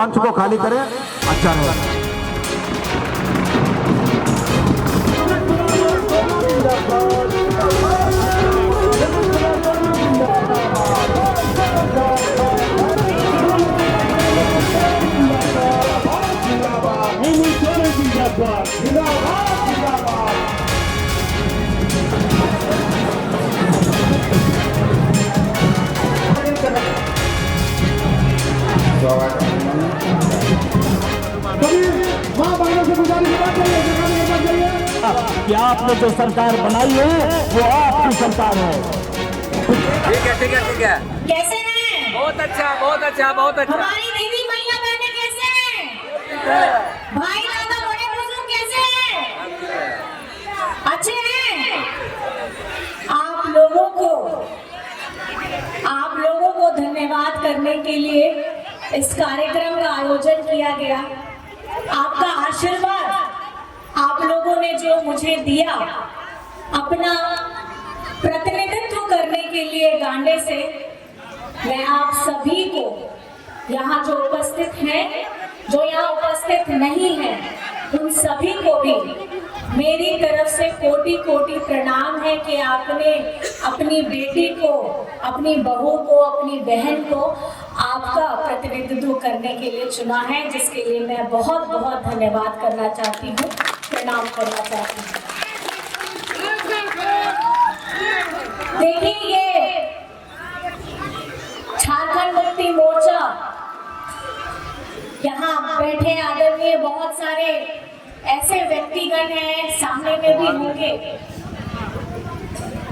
मंच को खाली करें, अच्छा रहेगा। कि आपने जो सरकार बनाई है वो आपकी सरकार है। ठीक है ठीक है ठीक है। कैसे हैं? बहुत अच्छा बहुत अच्छा बहुत अच्छा। हमारी दीदी मैया बहनें कैसे हैं? भाई दादा बड़े बुजुर्ग कैसे हैं? अच्छे हैं? आप लोगों को धन्यवाद करने के लिए इस कार्यक्रम का आयोजन किया गया। आपका आशीर्वाद आप लोगों ने जो मुझे दिया अपना प्रतिनिधित्व करने के लिए गांडे से, मैं आप सभी को यहाँ जो उपस्थित हैं, जो यहाँ उपस्थित नहीं हैं, उन सभी को भी मेरी तरफ से कोटि कोटि प्रणाम है कि आपने अपनी बेटी को, अपनी बहू को, अपनी बहन को आपका प्रतिनिधित्व करने के लिए चुना है, जिसके लिए मैं बहुत बहुत धन्यवाद करना चाहती हूँ, प्रणाम करना चाहती हूँ। देखिए, ये झारखंड मुक्ति मोर्चा, यहाँ बैठे आदरणीय बहुत सारे ऐसे व्यक्तिगण हैं, सामने में भी होंगे।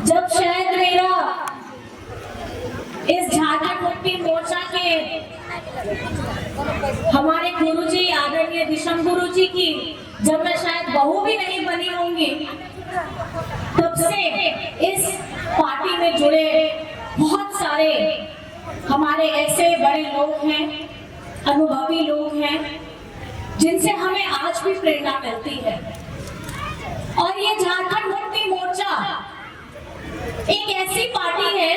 जब शायद मेरा इस झारखंड मुक्ति मोर्चा के हमारे गुरुजी आदरणीय दिशम गुरुजी की जब मैं शायद बहू भी नहीं बनी होंगी, तब से इस पार्टी में जुड़े बहुत सारे हमारे ऐसे बड़े लोग हैं, अनुभवी लोग हैं, जिनसे हमें आज भी प्रेरणा मिलती है। और ये झारखंड मुक्ति मोर्चा एक ऐसी पार्टी है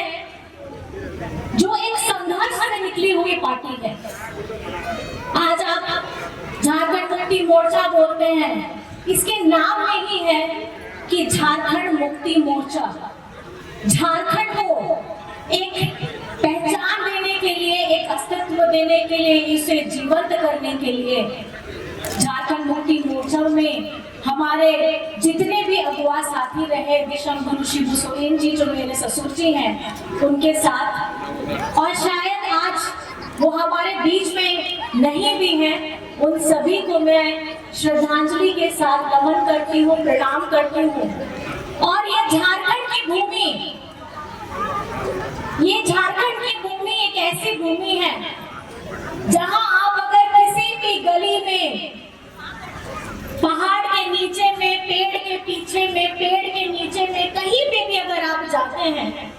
जो एक संघर्ष से निकली हुई पार्टी है। आज आप झारखंड मुक्ति मोर्चा बोलते हैं, इसके नाम में ही है कि झारखंड मुक्ति मोर्चा। झारखंड को एक पहचान देने के लिए, एक अस्तित्व देने के लिए, इसे जीवंत करने के लिए झारखंड मुक्ति मोर्चा में हमारे जितने भी अगुआ साथी रहे, दिशम गुरु शिबू सोरेन जी जो मेरे ससुर जी हैं, उनके साथ, और शायद आज वो हमारे बीच में नहीं भी हैं, उन सभी को मैं श्रद्धांजलि के साथ नमन करती हूँ, प्रणाम करती हूँ। और ये झारखंड की भूमि, ये झारखंड की भूमि एक ऐसी भूमि है जहां आप अगर किसी भी गली में, पहाड़ के नीचे में, पेड़ के पीछे में, पेड़ के नीचे में, कहीं पे भी अगर आप जाते हैं,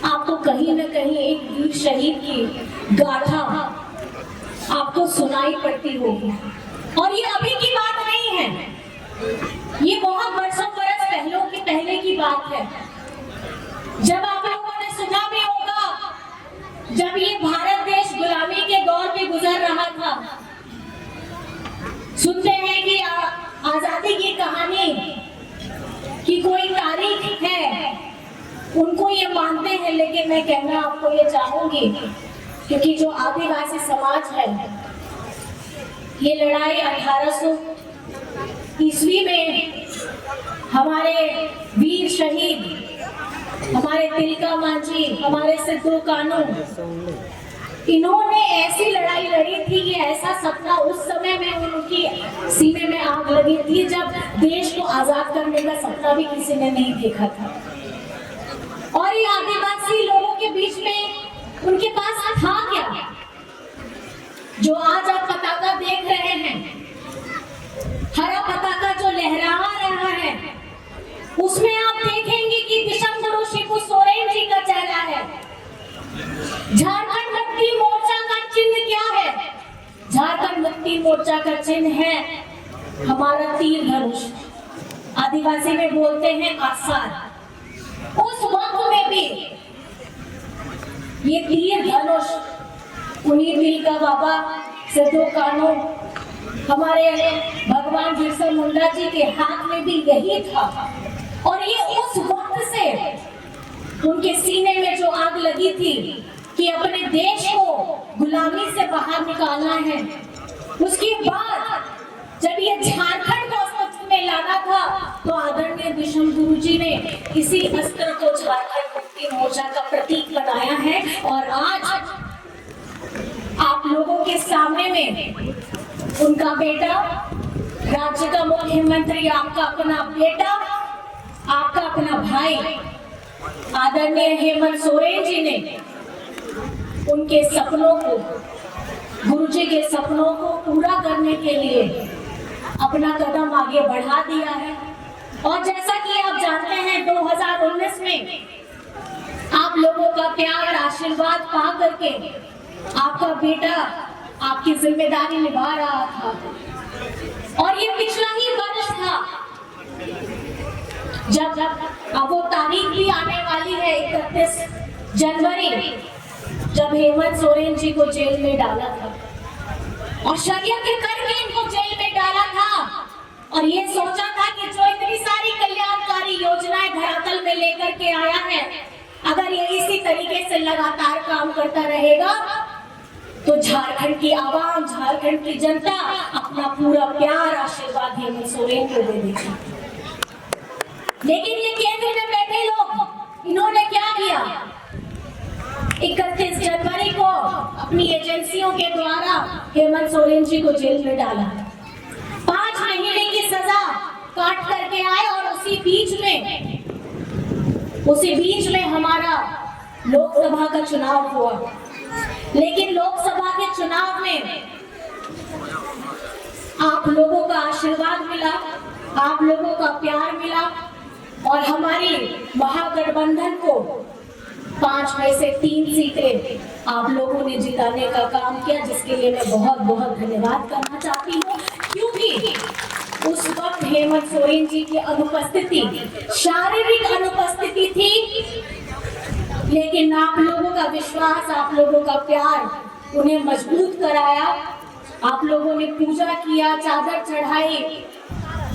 आपको कहीं न कहीं एक वीर शहीद की गाथा आपको सुनाई पड़ती होगी। और ये अभी की बात नहीं है, ये बहुत बरस पहले की बात है। जब आप लोगों ने सुना भी होगा, जब ये भारत देश गुलामी के दौर पे गुजर रहा था, सुनते हैं कि आजादी की कहानी की कोई तारीख है, उनको ये मानते हैं, लेकिन मैं कहना आपको ये चाहूंगी, क्योंकि जो आदिवासी समाज है, ये लड़ाई 1800 ईस्वी में हमारे वीर शहीद, हमारे तिलका मांझी, हमारे सिद्धू कानू, इन्होंने ऐसी लड़ाई लड़ी थी कि ऐसा सपना उस समय में उनकी सीने में आग लगी थी, जब देश को आजाद करने का सपना भी किसी ने नहीं देखा था। और ये आदिवासी लोगों के बीच में उनके पास था क्या? जो आज आप पताका देख रहे हैं, हरा पताका जो लहरा रहा है, उसमें आप देखेंगे कि दिशम गुरु शिबू सोरेन जी का चेहरा है। झारखंड मुक्ति मोर्चा का चिन्ह क्या है? झारखंड मुक्ति मोर्चा का चिन्ह है हमारा तीर धनुष, आदिवासी में बोलते हैं आसार। उस वक्त में भी ये तीर धनुष उन्हीं तिलका बाबा सिद्धू कानून, हमारे भगवान बिरसा मुंडा जी के हाथ में भी यही था। और ये उस वक्त से उनके सीने में जो आग लगी थी कि अपने देश को गुलामी से बाहर निकालना है। उसके बाद जब ये झारखंड को अस्तित्व में लाना था तो आदरणीय विषम गुरु जी ने इसी अस्त्र को झारखंड मुक्ति मोर्चा का प्रतीक बनाया है। और आज आप लोगों के सामने में उनका बेटा, राज्य का मुख्यमंत्री, आपका अपना बेटा, आपका अपना भाई आदरणीय हेमंत सोरेन जी ने उनके सपनों को, गुरुजी के सपनों को पूरा करने के लिए अपना कदम आगे बढ़ा दिया है। और जैसा कि आप जानते हैं 2019 में आप लोगों का प्यार आशीर्वाद पा करके आपका बेटा आपकी जिम्मेदारी निभा रहा था। और ये पिछला ही वर्ष था जब अब वो तारीख भी आने वाली है 31 जनवरी, जब हेमंत सोरेन जी को जेल में डाला था और षड्यंत्र करके इनको जेल में डाला था। और ये सोचा था कि जो इतनी सारी कल्याणकारी योजनाएं धरातल में लेकर के आया है, अगर ये इसी तरीके से लगातार काम करता रहेगा तो झारखंड की आवाम, झारखंड की जनता अपना पूरा प्यार आशीर्वाद हेमंत सोरेन को दे देगी। लेकिन ये केंद्र में बैठे लोग, इन्होंने क्या किया? 31 जनवरी को अपनी एजेंसियों के द्वारा हेमंत सोरेन जी को जेल में डाला। 5 महीने की सजा काट करके आए और उसी बीच में हमारा लोकसभा का चुनाव हुआ। लेकिन लोकसभा के चुनाव में आप लोगों का आशीर्वाद मिला, आप लोगों का प्यार मिला और हमारी महागठबंधन को 5 में से 3 सीटें आप लोगों ने जिताने का काम किया, जिसके लिए मैं बहुत बहुत धन्यवाद करना चाहती हूँ। क्योंकि उस वक्त हेमंत सोरेन जी की अनुपस्थिति, शारीरिक अनुपस्थिति थी, लेकिन आप लोगों का विश्वास, आप लोगों का प्यार उन्हें मजबूत कराया। आप लोगों ने पूजा किया, चादर चढ़ाई,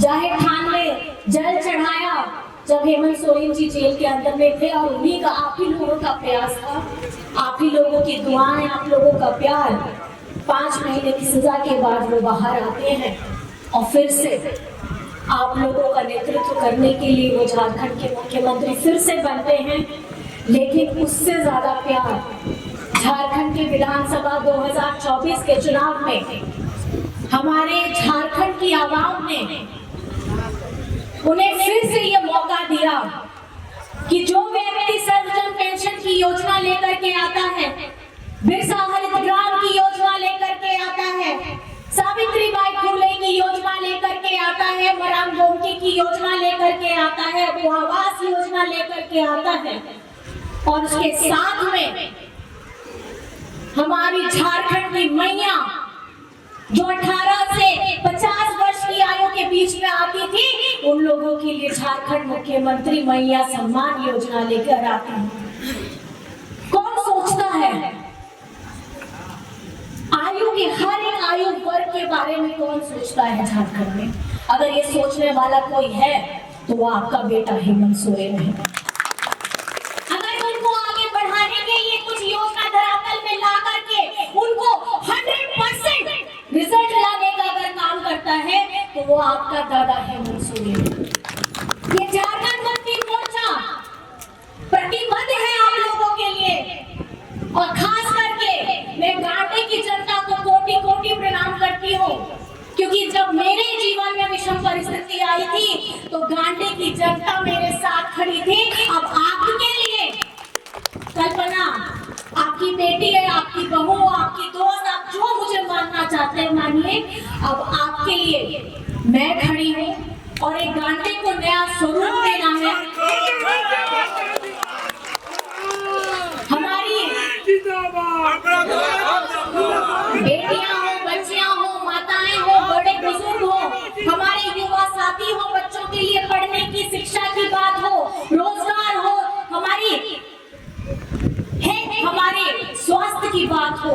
जाहिर थान में जल चढ़ाया जब हेमंत सोरेन जी जेल के अंदर में थे। और उन्हीं का, आप ही लोगों का प्रयास था, आप ही लोगों की दुआएं, आप लोगों का प्यार। 5 महीने की सजा के बाद वो बाहर आते हैं और फिर से आप लोगों का नेतृत्व करने के लिए वो झारखंड के मुख्यमंत्री फिर से बनते हैं। लेकिन उससे ज्यादा प्यार झारखंड के विधानसभा 2024 के चुनाव में हमारे झारखंड की आवाम ने उन्हें फिर से ये मौका दिया कि जो व्यक्ति सर्वजन पेंशन की योजना लेकर के आता है, बिरसा हरित ग्राम की योजना लेकर के आता है, सावित्रीबाई फुले की योजना लेकर के आता है, मराम गोमती की योजना लेकर के आता है, वो आवास योजना लेकर के आता है, और उसके साथ में हमारी झारखंड की मैया जो 18 से 50 वर्ष की आयु के बीच में आती थी, उन लोगों के लिए झारखंड मुख्यमंत्री मैया सम्मान योजना लेकर आते हैं। कौन सोचता है आयु के, हर एक आयु वर्ग के बारे में कौन सोचता है झारखंड में? अगर ये सोचने वाला कोई है तो वो आपका बेटा हेमंत सोरेन है। अगर उनको आगे बढ़ाने के लिए कुछ योजना धरातल में ला करके उनको 100% रिजल्ट लाने का अगर काम करता है तो वो आपका दादा हेमंत सोरेन है। ये झारखंड मुक्ति मोर्चा प्रतिबद्ध है आप लोगों के लिए, और खास करके मैं गांडे की जनता को कोटि कोटि प्रणाम करती हूँ, क्योंकि जब मेरे जीवन में विषम परिस्थिति आई थी तो गांडे की जनता मेरे साथ खड़ी थी। अब आपके लिए कल्पना, आपकी बेटी है, आपकी बहू, आपकी दोस्त, आप जो मुझे मानना चाहते हैं मानिए, अब आपके लिए मैं खड़ी हूँ और एक गांडे को नया स्वरूप देना है। हमारी बेटियां हो, बच्चियां हो, माताएं हो, बड़े बुजुर्ग हो, हमारे युवा साथी हो, बच्चों के लिए पढ़ने की, शिक्षा की बात हो, रोजगार हो, हमारे स्वास्थ्य की बात हो,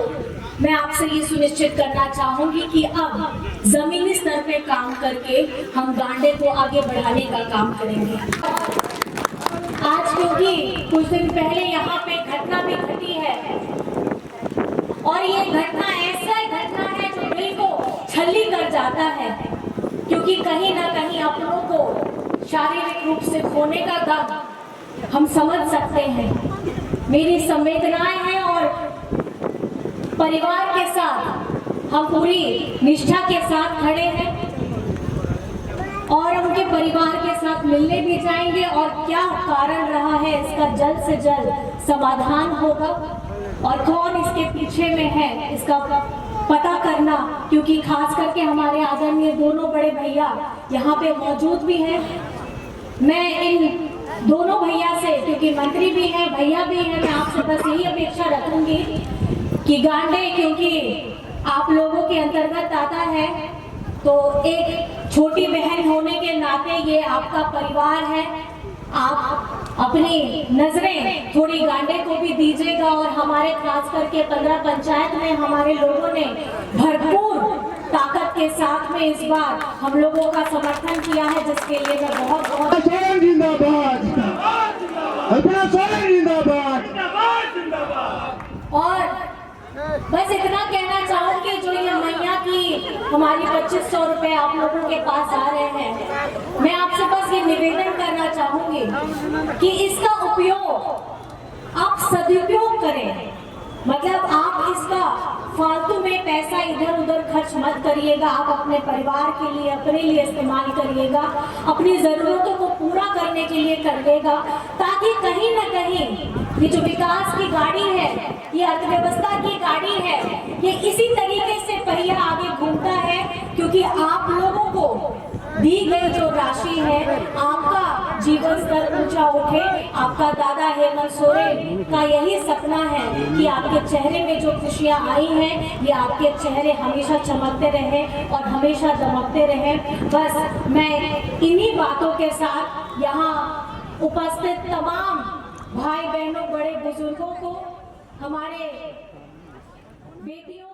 मैं आपसे ये सुनिश्चित करना चाहूंगी कि अब जमीनी स्तर पे काम करके हम गांडे को आगे बढ़ाने का काम करेंगे। आज क्योंकि कुछ दिन पहले यहाँ पे घटना भी घटी है और ये घटना ऐसा घटना है जो दिल को छल्ली कर जाता है, क्योंकि कहीं ना कहीं अपनों को शारीरिक रूप से खोने का दर्द हम समझ सकते हैं। मेरी संवेदनाएं हैं और परिवार के साथ हम पूरी निष्ठा के साथ खड़े हैं और उनके परिवार के साथ मिलने भी जाएंगे और क्या कारण रहा है इसका जल्द से जल्द समाधान होगा और कौन इसके पीछे में है इसका पता करना, क्योंकि खास करके हमारे आदरणीय दोनों बड़े भैया यहाँ पे मौजूद भी हैं। मैं इन दोनों भैया से, क्योंकि मंत्री भी हैं भैया भी हैं, मैं आपसे बस यही अपेक्षा रखूंगी कि गांडे क्योंकि आप लोगों के अंतर्गत आता है तो एक छोटी बहन होने के नाते ये आपका परिवार है। आप अपनी नजरें थोड़ी गांडे को भी दीजिएगा और हमारे खास करके 15 पंचायत में हमारे लोगों ने भरपूर ताकत के साथ में इस बार हम लोगों का समर्थन किया है, जिसके लिए मैं बहुत बहुत और बस इतना कहना चाहूंगी, जो ये मैया की हमारी 2500 रुपए आप लोगों के पास आ रहे हैं, मैं आपसे बस ये निवेदन करना चाहूंगी कि इसका उपयोग आप सदुपयोग करें। मतलब आप इसका फालतू में पैसा इधर उधर खर्च मत करिएगा, आप अपने परिवार के लिए अपने लिए इस्तेमाल करिएगा, अपनी जरूरतों को पूरा करने के लिए करिएगा, ताकि कहीं ना कहीं ये जो विकास की गाड़ी है, ये अर्थव्यवस्था की गाड़ी है, ये इसी तरीके से पहिया आगे घूमता है, क्योंकि आप लोगों को दी गई जो राशि है, आपका जीवन स्तर ऊंचा उठे। आपका दादा हेमंत सोरेन का यही सपना है कि आपके चेहरे में जो खुशियां आई हैं, ये आपके चेहरे हमेशा चमकते रहे और हमेशा दमकते रहे। बस मैं इन्हीं बातों के साथ यहाँ उपस्थित तमाम भाई बहनों, बड़े बुजुर्गों को, हमारे बेटियों